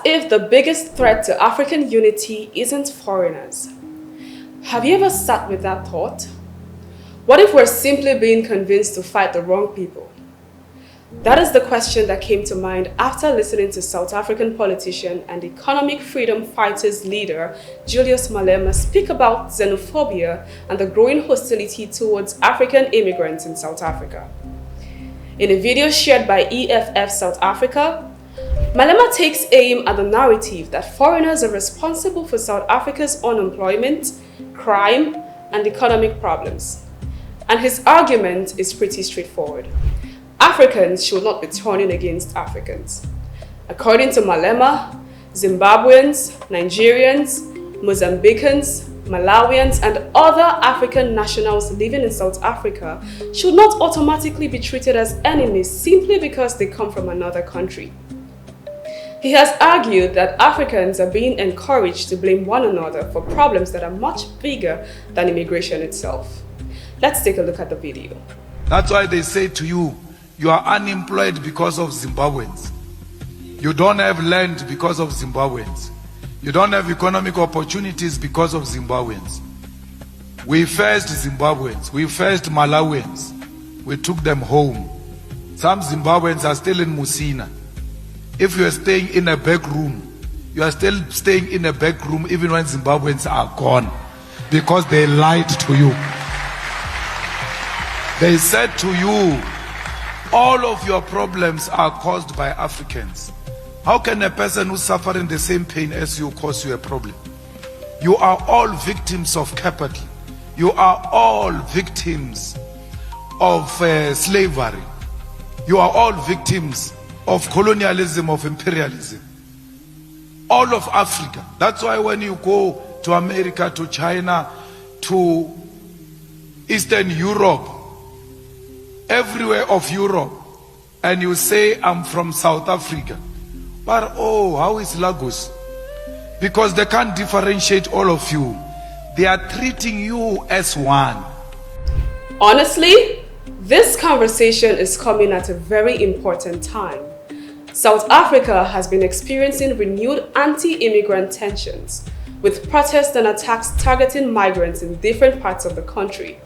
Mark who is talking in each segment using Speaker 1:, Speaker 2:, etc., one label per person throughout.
Speaker 1: if the biggest threat to African unity isn't foreigners? Have you ever sat with that thought? What if we're simply being convinced to fight the wrong people? That is the question that came to mind after listening to South African politician and economic freedom fighters leader Julius Malema speak about xenophobia and the growing hostility towards African immigrants in South Africa. In a video shared by EFF South Africa, Malema takes aim at the narrative that foreigners are responsible for South Africa's unemployment, crime, and economic problems. And his argument is pretty straightforward. Africans should not be turning against Africans. According to Malema, Zimbabweans, Nigerians, Mozambicans, Malawians, and other African nationals living in South Africa should not automatically be treated as enemies simply because they come from another country. He has argued that Africans are being encouraged to blame one another for problems that are much bigger than immigration itself. Let's take a look at the video.
Speaker 2: That's why they say to you, you are unemployed because of Zimbabweans. You don't have land because of Zimbabweans. You don't have economic opportunities because of Zimbabweans. We faced Zimbabweans. We faced Malawians. We took them home. Some Zimbabweans are still in Musina. If you are staying in a back room, you are still staying in a back room even when Zimbabweans are gone, because they lied to you. They said to you, all of your problems are caused by Africans. How can a person who's suffering the same pain as you cause you a problem? You are all victims of capital. You are all victims of slavery. You are all victims of colonialism, of imperialism. All of Africa. That's why when you go to America, to China, to Eastern Europe, everywhere of Europe, and you say, I'm from South Africa. But oh, how is Lagos? Because they can't differentiate all of you. They are treating you as one.
Speaker 1: Honestly, this conversation is coming at a very important time. South Africa has been experiencing renewed anti-immigrant tensions, with protests and attacks targeting migrants in different parts of the country.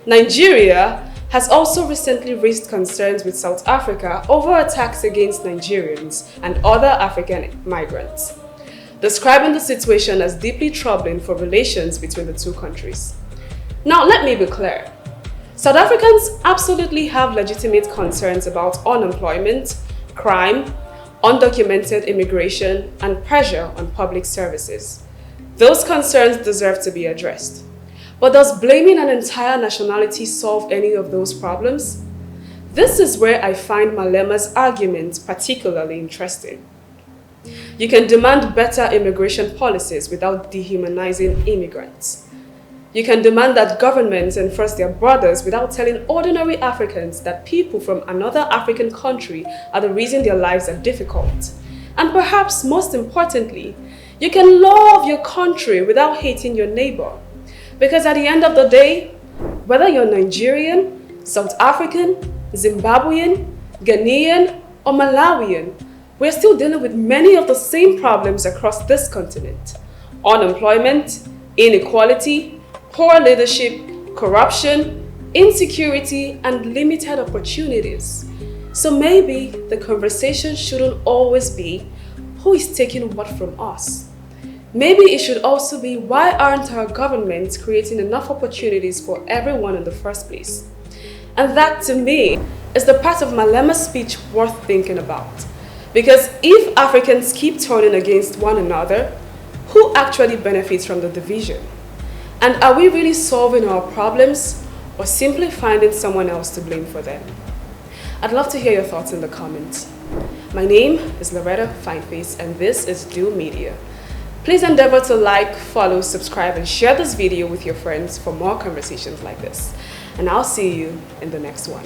Speaker 1: Nigeria has also recently raised concerns with South Africa over attacks against Nigerians and other African migrants, describing the situation as deeply troubling for relations between the two countries. Now, let me be clear. South Africans absolutely have legitimate concerns about unemployment, crime, undocumented immigration, and pressure on public services. Those concerns deserve to be addressed. But does blaming an entire nationality solve any of those problems? This is where I find Malema's argument particularly interesting. You can demand better immigration policies without dehumanizing immigrants. You can demand that governments enforce their borders without telling ordinary Africans that people from another African country are the reason their lives are difficult. And perhaps most importantly, you can love your country without hating your neighbor. Because at the end of the day, whether you're Nigerian, South African, Zimbabwean, Ghanaian, or Malawian, we're still dealing with many of the same problems across this continent. Unemployment, inequality, poor leadership, corruption, insecurity, and limited opportunities. So maybe the conversation shouldn't always be who is taking what from us. Maybe it should also be, why aren't our governments creating enough opportunities for everyone in the first place? And that, to me, is the part of Malema's speech worth thinking about. Because if Africans keep turning against one another, who actually benefits from the division? And are we really solving our problems, or simply finding someone else to blame for them? I'd love to hear your thoughts in the comments. My name is Lauretta Fyneface, and this is Do Media. Please endeavor to like, follow, subscribe, and share this video with your friends for more conversations like this. And I'll see you in the next one.